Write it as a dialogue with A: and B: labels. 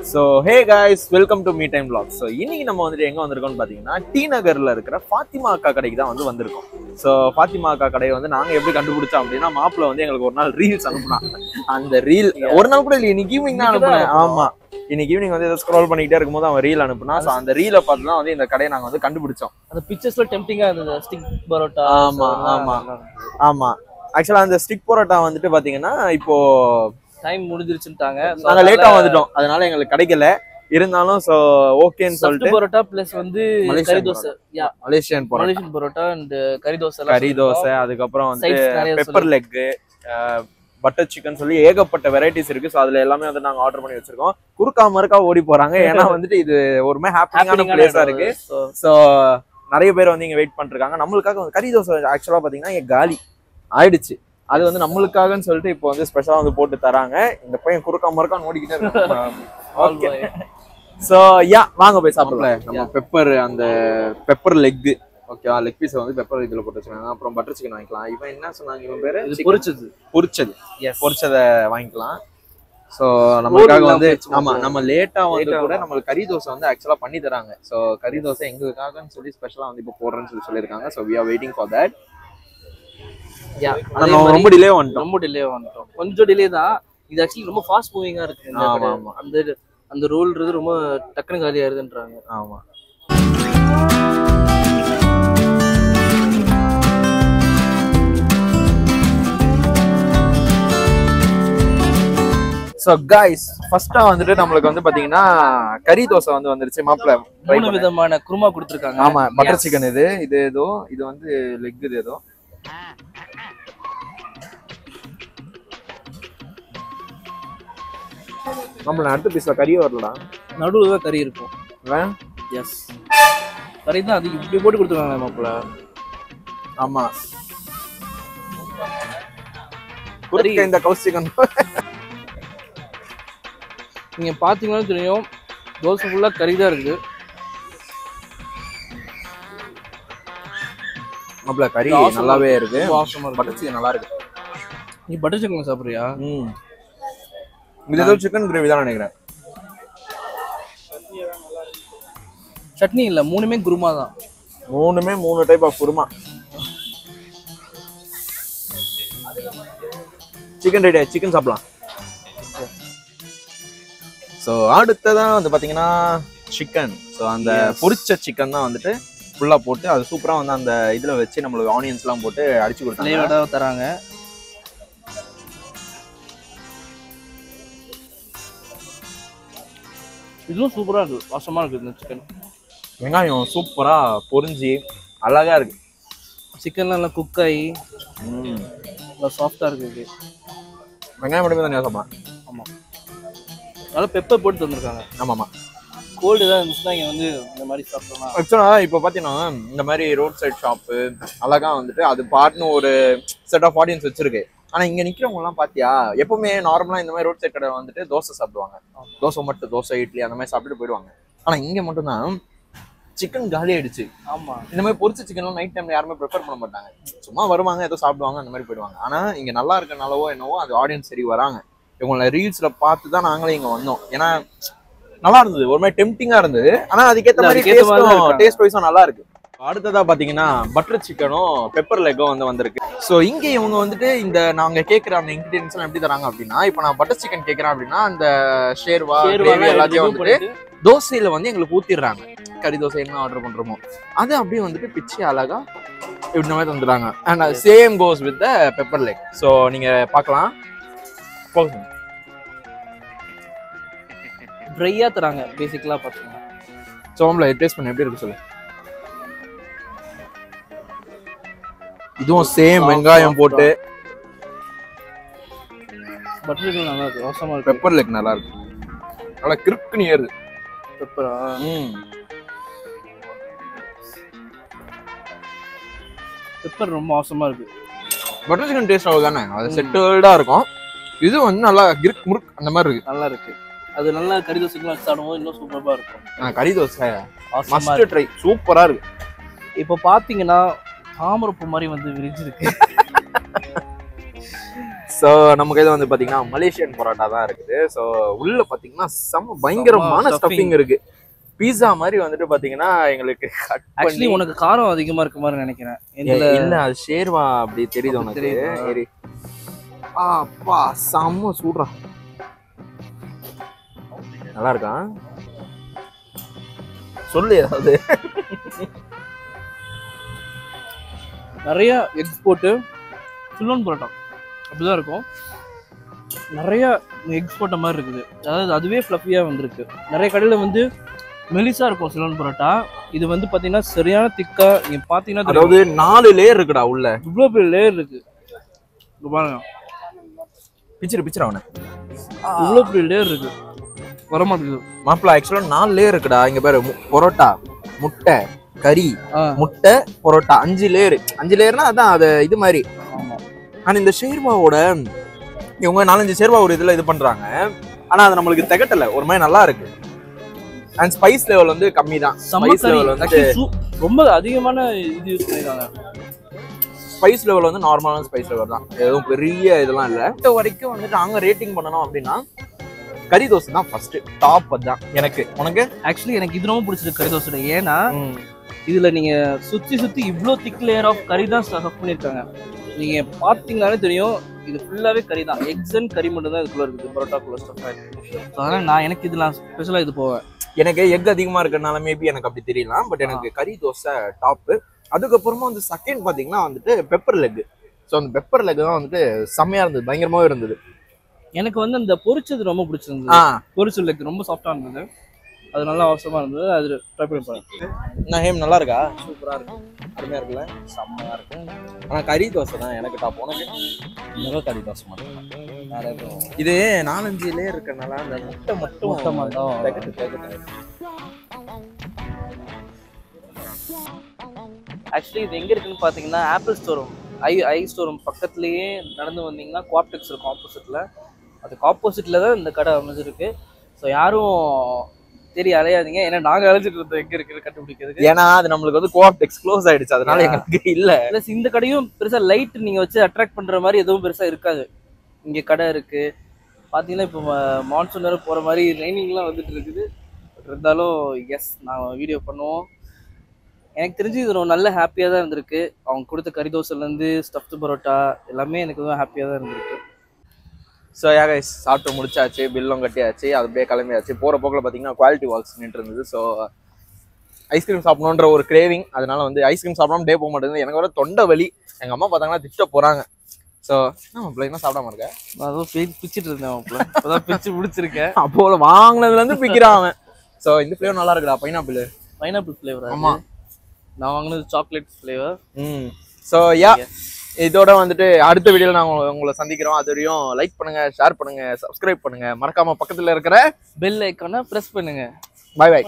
A: So hey guys, welcome to Me Time Vlogs. So இன்னைக்கு நம்ம வந்துட்டு எங்க வந்திருக்கோம்னு பாத்தீங்கன்னா டி நகர்ல இருக்கிற ஃபாத்திமா அக்கா கடைக்கு தான் வந்திருக்கோம். So ஃபாத்திமா அக்கா கடையை நாங்க எப்படி கண்டுபிடிச்சோம் அப்படின்னா மாப்பிள்ள எங்களுக்கு ஒரு நாள் ரீல்ஸ் அனுப்புனா. அந்த ரீல் ஒரு நாள் கூட இல்ல, இன்னைக்கு ஈவினிங் தான் அனுப்புனேன். ஆமா, இன்னைக்கு ஈவினிங் ஏதோ ஸ்க்ரோல் பண்ணிக்கிட்டே இருக்கும்போது அவன் ரீல் அனுப்புனா. ஸோ அந்த ரீலை பார்த்து தான் இந்த கடையை நாங்க கண்டுபிடிச்சோம்.
B: அந்த பிக்சர்ஸ்ல டெம்ப்டிங்கா இருந்தது, ஸ்டிக் பரோட்டா.
A: ஆமா ஆமா ஆமா. ஆக்சுவலா அந்த ஸ்டிக் பரோட்டா பாத்தீங்கன்னா இப்போ
B: டைம் முடிஞ்சிருச்சுட்டாங்க.
A: நாங்க லேட்டா வந்துட்டோம், அதனால எங்களுக்கு கிடைக்கல. இருந்தாலும் சோ ஓகேன்னு சொல்லிட்டு
B: பரோட்டா பிளஸ் கறி தோசை,
A: மலேசியன்
B: பரோட்டா அண்ட் கறி தோசை,
A: அதுக்கப்புறம் பெப்பர் லெக், பட்டர் சிக்கன் சொல்லி ஏகப்பட்ட வெரைட்டிஸ் இருக்கு. சோ அதுல எல்லாமே நாங்க ஆர்டர் பண்ணி வச்சிருக்கோம். குறுக்கா மறுக்கா ஓடி போறாங்க, ஏன்னா இது ஒருமே ஹாப்பியான பிளேஸா இருக்கு. சோ நிறைய பேர் இங்க வெயிட் பண்ணிருக்காங்க. நம்மளுக்காக கறி தோசை ஆக்சுவலா பாத்தீங்கன்னா இங்க காலி ஆயிடுச்சு. அது நம்மளுக்காகன்னு சொல்லிட்டு இப்போ ஸ்பெஷலா போட்டு தராங்க. இந்த பையன் குறுக்கா மறுக்கா ஓடிக்கிட்டே இருக்கான். சோ யா, வாங்க போய் சாப்பிடலாம். நம்ம பெப்பர், அந்த பெப்பர் லெக், ஓகேவா, லெக் பீஸ் பெப்பர் இதுல போட்டு வச்சிருக்காங்க. அப்புறம் பட்டர் சிக்கன் வாங்கிக்கலாம். இவன் என்ன சொன்னாங்க, இவன் பேரு பொரிச்சது வாங்கிக்கலாம். சோ நமக்காக ஆமா, நம்ம லேட்டா கூட நம்மளுக்கு கறி தோசை ஆக்சுவலா பண்ணி தராங்க. சோ கறி தோசை எங்களுக்காகன்னு சொல்லி ஸ்பெஷலா இப்போ போடுறேன்னு சொல்லியிருக்காங்க. So we are waiting for that. ரொம்ப டிலே வந்துட்டோம்.
B: கொஞ்சம் டிலே தான். இது ஆக்சுவலி ரொம்ப ஃபாஸ்ட் மூவிங்கா இருக்கு. அந்த ரோல் ரொம்ப டக்குனு காலியா இருக்குன்றாங்க.
A: ஆமா. சோ கைஸ், ஃபர்ஸ்டா நம்மளுக்கு பாத்தீங்கன்னா கறி தோசை வந்துருச்சு. மாப்பிள்ள
B: 3 விதமான குருமா கொடுத்திருக்காங்க.
A: ஆமா, பட்டர் சிக்கன் இது ஏதோ, இது லெக் இது ஏதோ. நம்மள அடுத்த பீஸ்ல கறி வரலடா,
B: நடுவுல கறி இருக்கும். எஸ், கறி தான் அது இப்படி போட்டு கொடுத்துருக்காங்க மாப்பிள்ள.
A: ஆமா, கறி இந்த கவுஸ் சிக்கன்
B: நீங்க பாத்தீங்கன்னா தெரியும், தோசை ஃபுல்லா கறி தான் இருக்கு.
A: மாப்பிள்ள கறி நல்லாவே இருக்கு. பட்டர் சிக்கன் நல்லா இருக்கு.
B: நீ பட்டர் சிக்கன் சாப்பிடுறியா?
A: இது ஏதோ சிக்கன் கிரேவி தான் நினைக்கிறேன்.
B: சட்னி இல்ல, மூணுமே குருமா தான்.
A: மூணுமே 3 டைப் ஆஃப் குருமா. சிக்கன் ரெடி, சிக்கன் சாப்பிடலாம். ஸோ அடுத்ததான் பாத்தீங்கன்னா சிக்கன். ஸோ அந்த பொரிச்ச சிக்கன் தான் ஃபுல்லா போட்டு அது சூப்பரா அந்த இதுல வச்சு நம்மளுக்கு ஆனியன்ஸ் எல்லாம் போட்டு அடிச்சு கொடுத்தாங்க,
B: தராங்க. இதுவும் சூப்பரா இருக்கு, வாசமா இருக்கு. இந்த சிக்கன்
A: வெங்காயம் சூப்பரா பொரிஞ்சு அழகா இருக்கு.
B: சிக்கன்லாம் நல்லா குக் ஆகி நல்லா சாஃப்டா இருக்கு.
A: வெங்காயம் மட்டுமே தான் சாப்பிடலாம்.
B: ஆமா, நல்லா பெப்பர் போட்டு தந்துருக்காங்க.
A: ஆமாமா,
B: கோல்டு தான் இருந்துச்சுன்னா இங்க இந்த மாதிரி சாப்பிடலாம்.
A: ஆக்சுவலா இப்போ பாத்தீங்கன்னா இந்த மாதிரி ரோட் சைட் ஷாப்பு அழகா அது பாட்டுன்னு ஒரு செட் ஆஃப் ஆடியன்ஸ் வச்சிருக்கு. ஆனா இங்க நிக்கிறவங்க எல்லாம் பாத்தியா, எப்பவுமே நார்மலா இந்த மாதிரி ரோட் சைட் கடை தோசை சாப்பிடுவாங்க. தோசை இட்லி அந்த மாதிரி சாப்பிட்டு போயிடுவாங்க. ஆனா இங்க மட்டும்தான் சிக்கன் காலி ஆயிடுச்சு.
B: ஆமா,
A: இந்த மாதிரி பொரிச்ச சிக்கன் நைட் டைம்ல யாருமே ப்ரிஃபர் பண்ண மாட்டாங்க. சும்மா வருவாங்க, ஏதோ சாப்பிடுவாங்க, அந்த மாதிரி போயிடுவாங்க. ஆனா இங்க நல்லா இருக்கனாலவோ என்னவோ அது ஆடியன்ஸ் சரி வராங்க. இவங்களை ரீல்ஸ்ல பார்த்து தான் நாங்களே இங்க வந்தோம். ஏன்னா நல்லா இருந்தது, ஒரு மாதிரி டெம்ப்டிங்கா இருந்தது. ஆனா அதுக்கேற்ற மாதிரி டேஸ்ட் வைஸும் நல்லா இருக்கு. அடுத்ததா பாத்தீங்கன்னா பட்டர் சிக்கனும் பெப்பர் லெக்கும் வந்திருக்கு. ஸோ இங்க இவங்க இந்த நாங்க கேட்குற அந்த இன்கிரீடியன்ஸ் எல்லாம் எப்படி தராங்க அப்படின்னா, இப்போ நான் பட்டர் சிக்கன் கேட்கறேன் அப்படின்னா அந்த ஷேர்வா எல்லாத்தையும் தோசையில எங்களுக்கு ஊத்திடுறாங்க. கறி தோசை என்ன ஆர்டர் பண்றோமோ அது அப்படியே பிச்சு அழகா இப்படி மாதிரி தந்துடுறாங்க. And same goes with pepper leg. So நீங்க பார்க்கலாம், போகுது
B: ட்ரையா தராங்க பேசிக்கலா பாத்தீங்கன்னா.
A: சோம்ல டேஸ்ட் பண்ண எப்படி இருக்கு சொல்லு. இதுவும் சேம் வெங்காயம் போட்டு
B: பட்டர் சிக்கன் நல்லா இருக்கு, வாசமா இருக்கு.
A: பெப்பர் லெக் நல்லா இருக்கு, நல்லா கிறுக்குன்னு ஏறுது.
B: பெப்பரா? பெப்பர் ரொம்ப வாசமா இருக்கு.
A: பட்டர் சிக்கன் டேஸ்ட் அவ்வளவுதானே, அது செட்டில்டா இருக்கும். இது நல்லா கிறுக் முறுக் அந்த மாதிரி இருக்கு,
B: நல்லா இருக்கு. அது நல்லா கறி தோசைக்குலாம் வச்சு சாப்பிடும்போது இன்னும் சூப்பரா இருக்கும்.
A: கறி தோசை மஸ்ட் ட்ரை, சூப்பரா இருக்கு.
B: இப்போ பாத்தீங்கன்னா தாமரப்பூ மாதிரி விரிஞ்சிருக்கு.
A: ஸோ நம்ம கையில் வந்து பார்த்தீங்கன்னா மலேசியன் பரோட்டா தான் இருக்குது. ஸோ உள்ள பார்த்தீங்கன்னா செம்ம பயங்கரமான ஸ்டஃபிங் இருக்கு. பீஸா மாதிரி வந்துட்டு பார்த்தீங்கன்னா எங்களுக்கு
B: ஆக்சுவலி உனக்கு காரம் அதிகமா இருக்க மாதிரி நினைக்கிறேன்.
A: இல்ல அது ஷேர்வா அப்படி தெரியுது உனக்கு. சரி அப்பா செம்ம சூடுறா. நல்லா இருக்கா சொல்லு ஏதாவது.
B: நிறைய எக்ஸ் போட்டு சிலோன் பரோட்டா அப்படிதான் இருக்கும். நிறைய எக்ஸ் போட்ட மாதிரி இருக்குது. அதாவது அதுவே ஃப்ளஃபியாக வந்திருக்கு. நிறைய கடையில் வந்து மெலிசா இருக்கும் சிலோன் பரோட்டா. இது வந்து பார்த்தீங்கன்னா சரியான திக்கா. நீங்க பார்த்தீங்கன்னா
A: அதாவது 4 லேயர் இருக்குடா உள்ள.
B: இவ்வளோ பெரிய லேயர் இருக்கு. பாருங்க
A: பிச்சர் அவனை
B: இவ்வளோ பெரிய லேயர் இருக்கு. வரமாட்டேங்குது
A: மாப்பிள்ள. ஆக்சுவலா 4 லேயர் இருக்குடா. இங்க பாரு பரோட்டா, முட்டை, கறி, முட்டை, பரோட்டா 5 லேயர். 5 லேயர்னா அதான் அது இது மாதிரி. ஆனா இந்த ஷேர்வாவோட இவங்க 4-5 ஷேர்வா ஒரு இதுல இது பண்றாங்க. ஆனா அது நம்மளுக்கு திகட்டல. ஒரு மாதிரி நல்லா இருக்கு. அண்ட் ஸ்பைஸ் லெவல் வந்து கம்மி தான். ஸ்பைஸ் லெவல் வந்து
B: ரொம்ப அதிகமான இது யூஸ் பண்ணிருக்காங்க.
A: ஸ்பைஸ் லெவல் வந்து நார்மலான ஸ்பைஸ் லெவல் தான். எதுவும் பெரிய இதெல்லாம் இல்லை. இப்போ வரைக்கும் வந்துட்டு நாங்கள் ரேட்டிங் பண்ணணும் அப்படின்னா கறி தோசை தான் ஃபர்ஸ்ட் டாப். அதுதான் எனக்கு. உனக்கு
B: ஆக்சுவலி எனக்கு இது ரொம்ப பிடிச்சிருக்கு கறி தோசை. ஏன்னா இதுல நீங்க சுத்தி இவ்வளோ திக் லேயர் ஆஃப் கறி தான் ஸ்டஃப் பண்ணியிருக்காங்க. நீங்க பாத்தீங்கன்னாலே தெரியும் இது ஃபுல்லாவே கறி தான். எக்ஸ் அண்ட் கறி மட்டும் தான் இதுக்குள்ள இருக்குது. பரோட்டாக்குள்ள ஸ்டஃப் ஆயிருக்கு. அதனால நான் எனக்கு இதெல்லாம் ஸ்பெஷலா இது போவேன்.
A: எனக்கு எக் அதிகமா இருக்கிறதுனால மேபி எனக்கு அப்படி தெரியலாம். பட் எனக்கு கறி தோசை டாப்பு. அதுக்கப்புறமா வந்து செகண்ட் பாத்தீங்கன்னா வந்துட்டு பெப்பர் லெக். ஸோ அந்த பெப்பர் லெக் தான் வந்துட்டு செம்மையா இருந்தது. பயங்கரமாவே இருந்தது.
B: எனக்கு வந்து அந்த பொரிச்சது ரொம்ப பிடிச்சிருந்தது. பொரிச்ச லெக் ரொம்ப சாஃப்டா இருந்தது. அது நல்லா அவசரமா இருந்தது. அது ட்ரை பண்ணி பாருங்க.
A: நான் ஹேம் நல்லா இருக்கா? சூப்பரா இருக்கு. அருமையா இருக்குல்ல? செம்மையா இருக்கு. ஆனா கறி தோசை தான் எனக்கு டாப். உனக்கு?
B: எனக்கு கறி தோசை மட்டும்.
A: இது 4-5 லேயர் இருக்கனால அந்த முட்டை மட்டும்
B: ஆக்சுவலி இது எங்க இருக்குன்னு பாத்தீங்கன்னா ஆப்பிள் ஸ்டோரும் ஐ ஸ்டோரும் பக்கத்துலயே நடந்து வந்தீங்கன்னா குவாப்டெக்ஸ் இருக்கும் ஆப்போசிட்ல. அதுக்கு ஆப்போசிட்ல தான் இந்த கடை அமைஞ்சிருக்கு. ஸோ யாரும் தெரிய அலையாதீங்க. ஏன்னா நாங்க அழைச்சிட்டு இருந்தோம் எங்க இருக்குது கண்டுபிடிக்கிறதுக்கு.
A: ஏன்னா அது நம்மளுக்கு வந்து கோஆப்டெக்ஸ் க்ளோஸ் ஆயிடுச்சு. அதனால எங்களுக்கு இல்ல.
B: பிளஸ் இந்த கடையும் பெருசா லைட் நீங்க வச்சு அட்ராக்ட் பண்ற மாதிரி எதுவும் பெருசா இருக்காது. இங்க கடை இருக்கு பாத்தீங்கன்னா இப்போ மான்சூன் நேரம் போற மாதிரி ரெய்னிங்லாம் வந்துட்டு இருக்குது. இருந்தாலும் எஸ் நாங்கள் வீடியோ பண்ணுவோம். எனக்கு தெரிஞ்சு இது ஒரு நல்ல ஹாப்பியாக தான் இருந்திருக்கு. அவங்க கொடுத்த கறி தோசைலேருந்து ஸ்டஃப்டு பரோட்டா எல்லாமே எனக்கு தான் ஹாப்பியாக தான் இருந்திருக்கு.
A: ஸோ கைஸ் சாப்பிட்டு முடிச்சாச்சு. பில்லும் கட்டியாச்சு. அது அப்படியே கிளம்பியாச்சு. போகிற போக்கில் பார்த்தீங்கன்னா குவாலிட்டி வால்ஸ் நின்று இருந்தது. ஸோ ஐஸ்கிரீம் சாப்பிடணுன்ற ஒரு கிரேவிங். அதனால வந்து ஐஸ்கிரீம் சாப்பிடாம டே போக மாட்டேங்குது. எனக்கு வர தொண்டை வலி. எங்கள் அம்மா பார்த்தாங்கன்னா திட்ட போகிறாங்க. ஸோ என்ன சாப்பிடாம இருக்கேன்.
B: நான் அதுவும் பிச்சுட்டு இருந்தேன். அப்போதான் பிச்சு முடிச்சிருக்கேன்.
A: அப்போ வாங்கினதுலேருந்து பிக்கிறான். ஸோ இந்த ஃப்ளேவர் நல்லா இருக்குடா. Pineapple
B: flavour. ஆமாம் நான் வாங்கினது சாக்லேட் ஃப்ளேவர்.
A: ஸோ இதோட வந்துட்டு அடுத்த வீடியோவில் நாங்கள் உங்களை சந்திக்கிறோம். அது வரையும் லைக் பண்ணுங்க, ஷேர் பண்ணுங்க, சப்ஸ்கிரைப் பண்ணுங்க. மறக்காம பக்கத்தில் இருக்கிற
B: பெல் ஐக்கானை ப்ரெஸ் பண்ணுங்க.
A: பாய் பாய்.